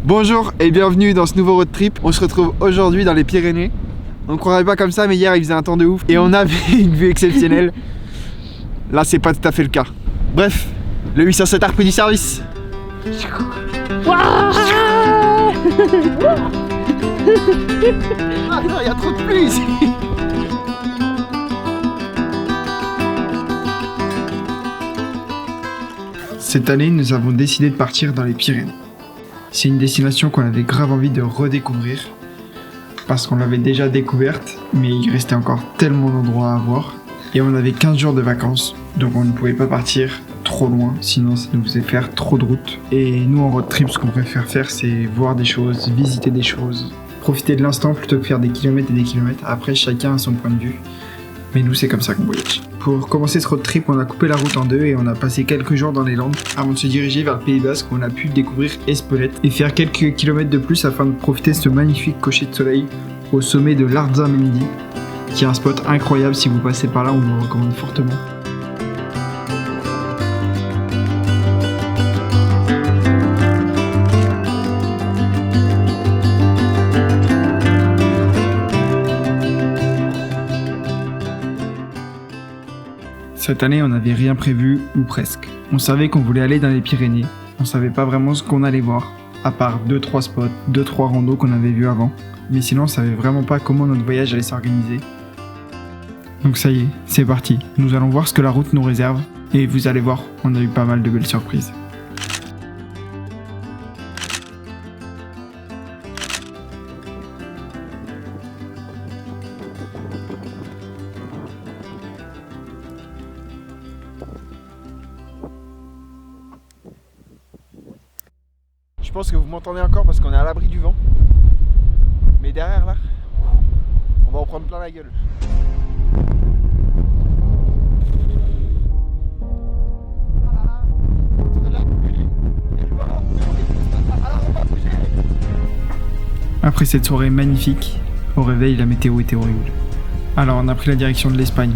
Bonjour et bienvenue dans ce nouveau road trip. On se retrouve aujourd'hui dans les Pyrénées. On ne croirait pas comme ça, mais hier il faisait un temps de ouf et on avait une vue exceptionnelle. Là c'est pas tout à fait le cas. Bref, le 807 a repris du service. Ah non, il y a trop de pluie ici. Cette année, nous avons décidé de partir dans les Pyrénées. C'est une destination qu'on avait grave envie de redécouvrir parce qu'on l'avait déjà découverte, mais il restait encore tellement d'endroits à voir. Et on avait 15 jours de vacances, donc on ne pouvait pas partir trop loin, sinon ça nous faisait faire trop de route. Et nous en road trip, ce qu'on préfère faire, c'est voir des choses, visiter des choses, profiter de l'instant plutôt que faire des kilomètres et des kilomètres. Après, chacun a son point de vue, mais nous c'est comme ça qu'on voyage. Pour commencer ce road trip, on a coupé la route en deux et on a passé quelques jours dans les Landes avant de se diriger vers le Pays Basque où on a pu découvrir Espelette et faire quelques kilomètres de plus afin de profiter de ce magnifique coucher de soleil au sommet de l'Arzamendi, qui est un spot incroyable. Si vous passez par là, on vous le recommande fortement. Cette année, on n'avait rien prévu, ou presque. On savait qu'on voulait aller dans les Pyrénées, on savait pas vraiment ce qu'on allait voir, à part 2-3 spots, 2-3 randos qu'on avait vus avant, mais sinon on savait vraiment pas comment notre voyage allait s'organiser. Donc ça y est, c'est parti, nous allons voir ce que la route nous réserve, et vous allez voir, on a eu pas mal de belles surprises. Je pense que vous m'entendez encore parce qu'on est à l'abri du vent. Mais derrière là, on va en prendre plein la gueule. Après cette soirée magnifique, au réveil la météo était horrible. Alors on a pris la direction de l'Espagne.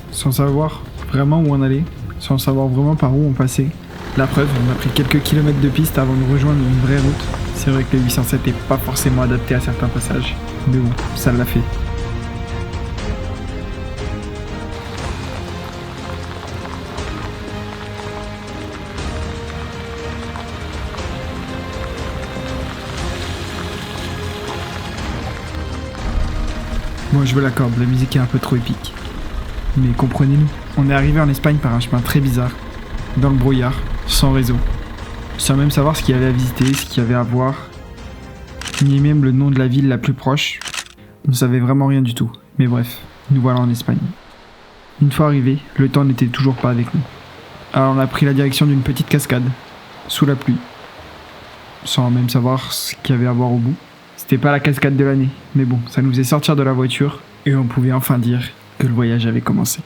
Sans savoir vraiment où on allait, sans savoir vraiment par où on passait. La preuve, on a pris quelques kilomètres de piste avant de rejoindre une vraie route. C'est vrai que le 807 n'est pas forcément adapté à certains passages, mais bon, ça l'a fait. Moi je veux l'accorde, la musique est un peu trop épique. Mais comprenez-nous, on est arrivé en Espagne par un chemin très bizarre, dans le brouillard, sans réseau, sans même savoir ce qu'il y avait à visiter, ce qu'il y avait à voir, ni même le nom de la ville la plus proche. On ne savait vraiment rien du tout, mais bref, nous voilà en Espagne. Une fois arrivés, le temps n'était toujours pas avec nous. Alors on a pris la direction d'une petite cascade, sous la pluie, sans même savoir ce qu'il y avait à voir au bout. C'était pas la cascade de l'année, mais bon, ça nous faisait sortir de la voiture, et on pouvait enfin dire que le voyage avait commencé.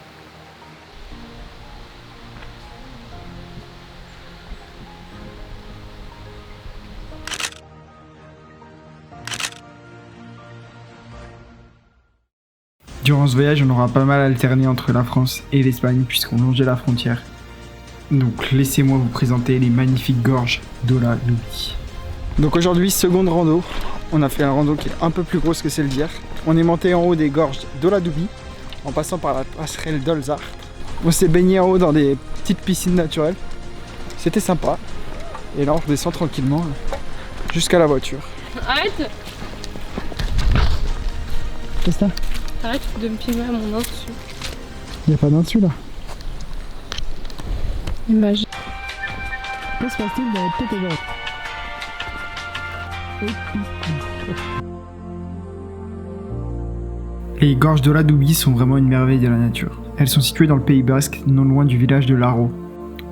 Durant ce voyage, on aura pas mal alterné entre la France et l'Espagne puisqu'on longeait la frontière. Donc laissez-moi vous présenter les magnifiques gorges d'Ola Doubi. Donc aujourd'hui, seconde rando. On a fait un rando qui est un peu plus grosse que celle d'hier. On est monté en haut des gorges d'Ola Doubi en passant par la passerelle d'Olzart. On s'est baigné en haut dans des petites piscines naturelles. C'était sympa. Et là on redescend tranquillement jusqu'à la voiture. Arrête! Qu'est-ce que c'est? Arrête de me filmer à mon insu. Y'a pas d'insu là. Imagine. Que se passe-t-il dans votre tête aujourd'hui? Les gorges d'Ola Doubi sont vraiment une merveille de la nature. Elles sont situées dans le Pays Basque, non loin du village de Laro.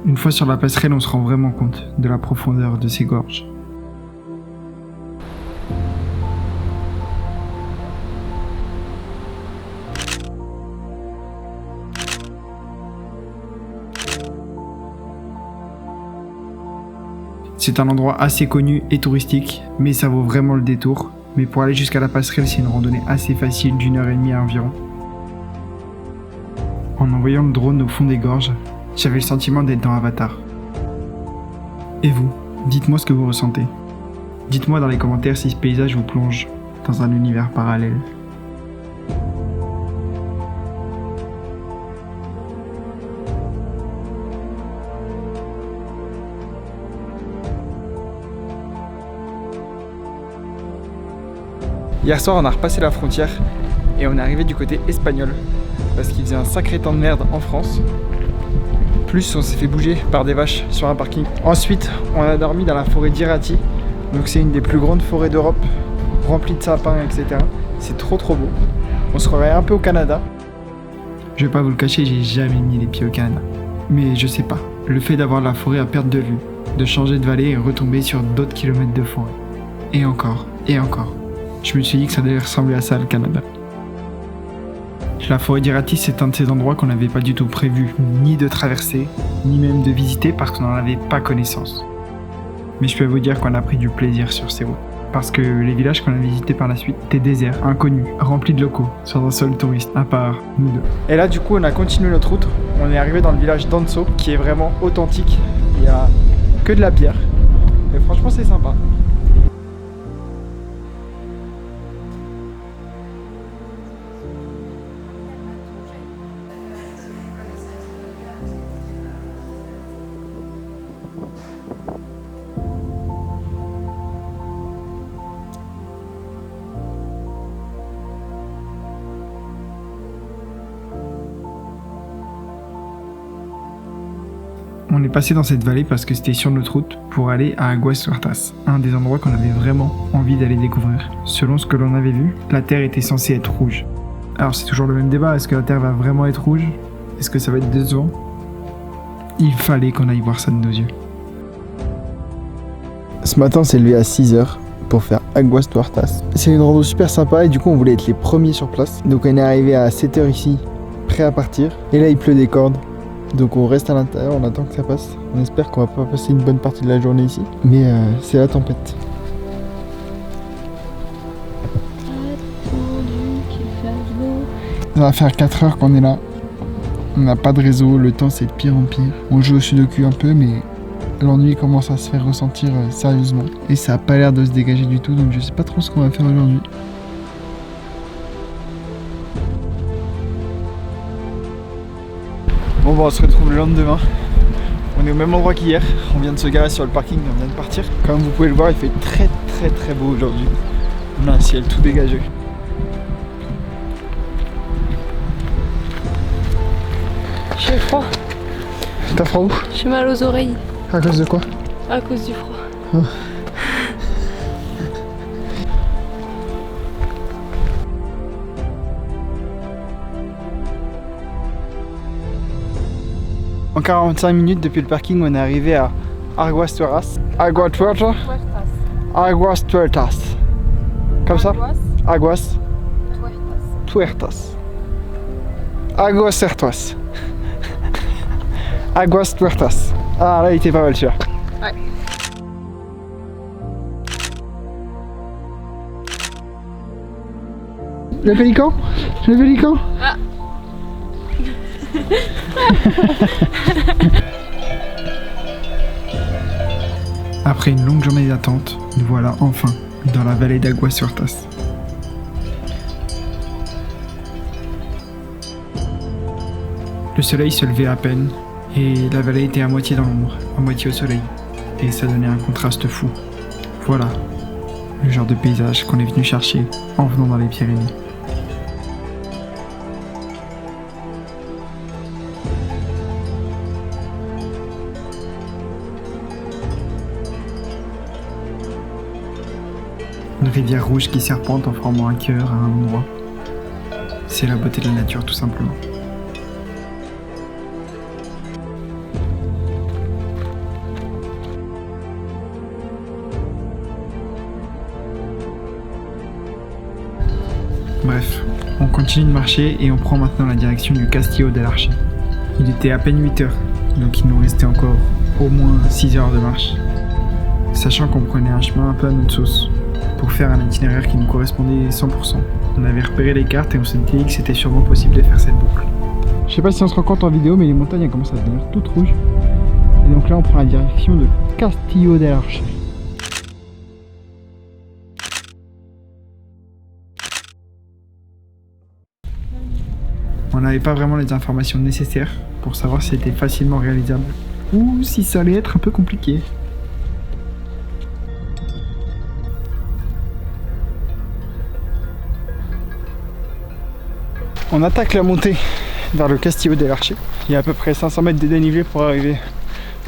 Une fois sur la passerelle, on se rend vraiment compte de la profondeur de ces gorges. C'est un endroit assez connu et touristique, mais ça vaut vraiment le détour. Mais pour aller jusqu'à la passerelle, c'est une randonnée assez facile d'1h30 environ. En envoyant le drone au fond des gorges, j'avais le sentiment d'être dans Avatar. Et vous, dites-moi ce que vous ressentez. Dites-moi dans les commentaires si ce paysage vous plonge dans un univers parallèle. Hier soir, on a repassé la frontière et on est arrivé du côté espagnol parce qu'il faisait un sacré temps de merde en France. Plus, on s'est fait bouger par des vaches sur un parking. Ensuite, on a dormi dans la forêt d'Irati. Donc c'est une des plus grandes forêts d'Europe, remplie de sapins, etc. C'est trop beau. On se croirait un peu au Canada. Je vais pas vous le cacher, j'ai jamais mis les pieds au Canada. Mais je sais pas, le fait d'avoir la forêt à perte de vue, de changer de vallée et retomber sur d'autres kilomètres de forêt. Et encore, et encore. Je me suis dit que ça devait ressembler à ça, le Canada. La forêt d'Irati, c'est un de ces endroits qu'on n'avait pas du tout prévu, ni de traverser, ni même de visiter parce qu'on n'en avait pas connaissance. Mais je peux vous dire qu'on a pris du plaisir sur ces routes. Parce que les villages qu'on a visités par la suite étaient déserts, inconnus, remplis de locaux, sans un seul touriste, à part nous deux. Et là, du coup, on a continué notre route. On est arrivé dans le village d'Anso, qui est vraiment authentique. Il n'y a que de la pierre. Et franchement, c'est sympa. On est passé dans cette vallée parce que c'était sur notre route pour aller à Aguas Huertas, un des endroits qu'on avait vraiment envie d'aller découvrir. Selon ce que l'on avait vu, la terre était censée être rouge. Alors c'est toujours le même débat, est-ce que la terre va vraiment être rouge? Est-ce que ça va être décevant? Il fallait qu'on aille voir ça de nos yeux. Ce matin on s'est levé à 6h pour faire Aguas Huertas. C'est une rando super sympa et du coup on voulait être les premiers sur place. Donc on est arrivé à 7h ici, prêt à partir. Et là il pleut des cordes. Donc on reste à l'intérieur, on attend que ça passe. On espère qu'on va pas passer une bonne partie de la journée ici. Mais c'est la tempête. Ça va faire 4 heures qu'on est là. On n'a pas de réseau, le temps c'est de pire en pire. On joue au sudoku un peu mais l'ennui commence à se faire ressentir sérieusement. Et ça a pas l'air de se dégager du tout donc je sais pas trop ce qu'on va faire aujourd'hui. Bon on se retrouve le lendemain. On est au même endroit qu'hier. On vient de se garer sur le parking, on vient de partir. Comme vous pouvez le voir, il fait très beau aujourd'hui. On a un ciel tout dégagé. J'ai froid. T'as froid où? J'ai mal aux oreilles. À cause de quoi? À cause du froid. Oh. En 45 minutes depuis le parking, on est arrivé à Aguas Huertas. Aguas Huertas. Aguas Huertas. Comme ça? Aguas Huertas. Aguas Huertas. Aguas Huertas. Ah là il était pas mal celui-là. Ouais. Le pélican? Le pélican? Ah. Après une longue journée d'attente, nous voilà enfin dans la vallée d'Aguas Huertas. Le soleil se levait à peine et la vallée était à moitié dans l'ombre, à moitié au soleil. Et ça donnait un contraste fou. Voilà, le genre de paysage qu'on est venu chercher en venant dans les Pyrénées. Une rivière rouge qui serpente en formant un cœur à un endroit. C'est la beauté de la nature tout simplement. Bref, on continue de marcher et on prend maintenant la direction du Castillo del Arche. Il était à peine 8 heures, donc il nous restait encore au moins 6 heures de marche. Sachant qu'on prenait un chemin un peu à notre sauce, pour faire un itinéraire qui nous correspondait 100%. On avait repéré les cartes et on s'est dit que c'était sûrement possible de faire cette boucle. Je sais pas si on se rend compte en vidéo, mais les montagnes elles commencent à devenir toutes rouges. Et donc là on prend la direction de Castillo del Arche. On n'avait pas vraiment les informations nécessaires pour savoir si c'était facilement réalisable ou si ça allait être un peu compliqué. On attaque la montée vers le Castillo del Archi. Il y a à peu près 500 mètres de dénivelé pour arriver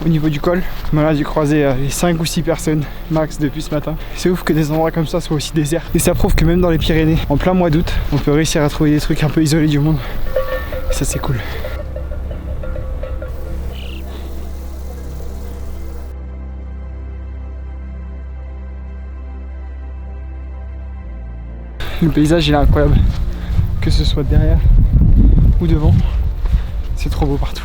au niveau du col. On a dû croiser 5 ou 6 personnes max depuis ce matin. C'est ouf que des endroits comme ça soient aussi déserts. Et ça prouve que même dans les Pyrénées, en plein mois d'août, on peut réussir à trouver des trucs un peu isolés du monde. Et ça c'est cool. Le paysage il est incroyable. Que ce soit derrière ou devant, c'est trop beau partout.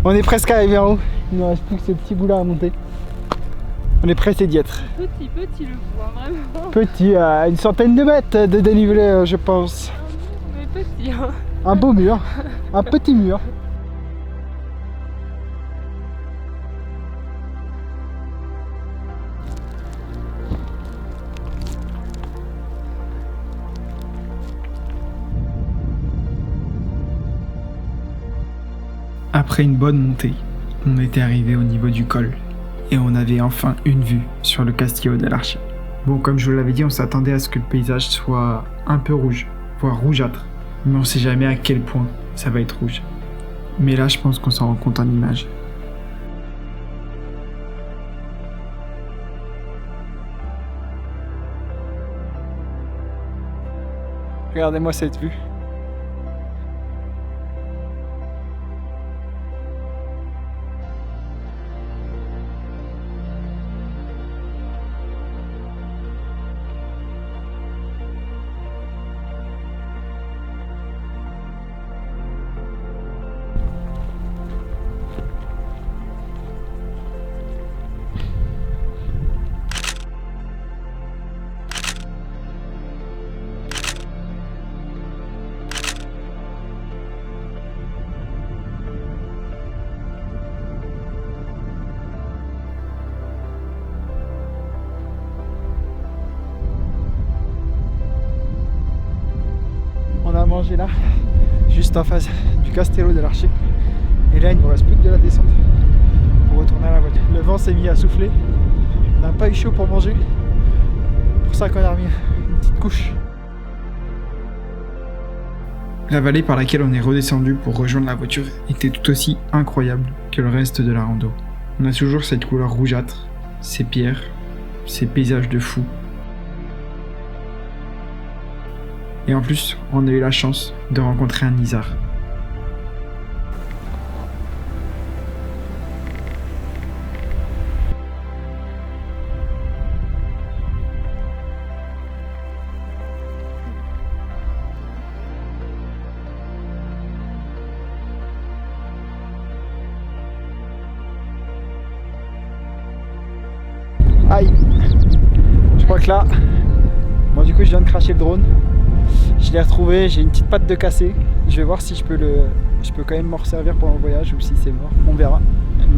On est presque arrivé en haut, il ne reste plus que ce petit bout là à monter. On est pressé d'y être. Petit le voit vraiment. Petit, à une centaine de mètres de dénivelé je pense. Mais petit hein. Un beau mur, un petit mur. Après une bonne montée, on était arrivé au niveau du col et on avait enfin une vue sur le Castillo del Archi. Bon, comme je vous l'avais dit, on s'attendait à ce que le paysage soit un peu rouge, voire rougeâtre, mais on sait jamais à quel point ça va être rouge. Mais là, je pense qu'on s'en rend compte en image. Regardez-moi cette vue. On a mangé là, juste en face du Castello del Archi. Et là, il ne nous reste plus que de la descente pour retourner à la voiture. Le vent s'est mis à souffler. On n'a pas eu chaud pour manger. C'est pour ça qu'on a remis une petite couche. La vallée par laquelle on est redescendu pour rejoindre la voiture était tout aussi incroyable que le reste de la rando. On a toujours cette couleur rougeâtre, ces pierres, ces paysages de fou. Et en plus, on a eu la chance de rencontrer un isard. Aïe! Je crois que là, bon du coup je viens de cracher le drone. Je l'ai retrouvé, j'ai une petite patte de cassé. Je vais voir si je peux quand même m'en resservir pendant le voyage ou si c'est mort. On verra.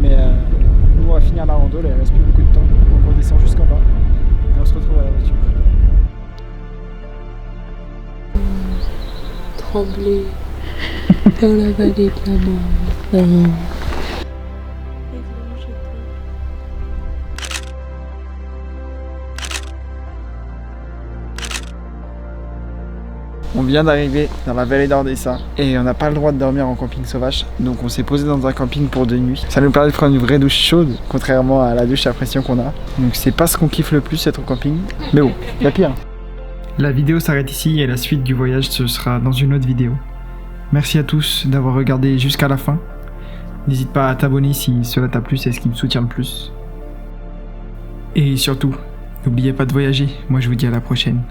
Mais nous on va finir la rando, là il reste plus beaucoup de temps. Donc on descend jusqu'en bas et on se retrouve à la voiture. Trembler dans la vallée de la mort. On vient d'arriver dans la vallée d'Ordesa et on n'a pas le droit de dormir en camping sauvage, donc on s'est posé dans un camping pour 2 nuits. Ça nous permet de prendre une vraie douche chaude, contrairement à la douche à pression qu'on a. Donc c'est pas ce qu'on kiffe le plus être au camping, mais bon, y a pire. La vidéo s'arrête ici et la suite du voyage ce sera dans une autre vidéo. Merci à tous d'avoir regardé jusqu'à la fin. N'hésite pas à t'abonner si cela t'a plu, c'est ce qui me soutient le plus. Et surtout, n'oubliez pas de voyager, moi je vous dis à la prochaine.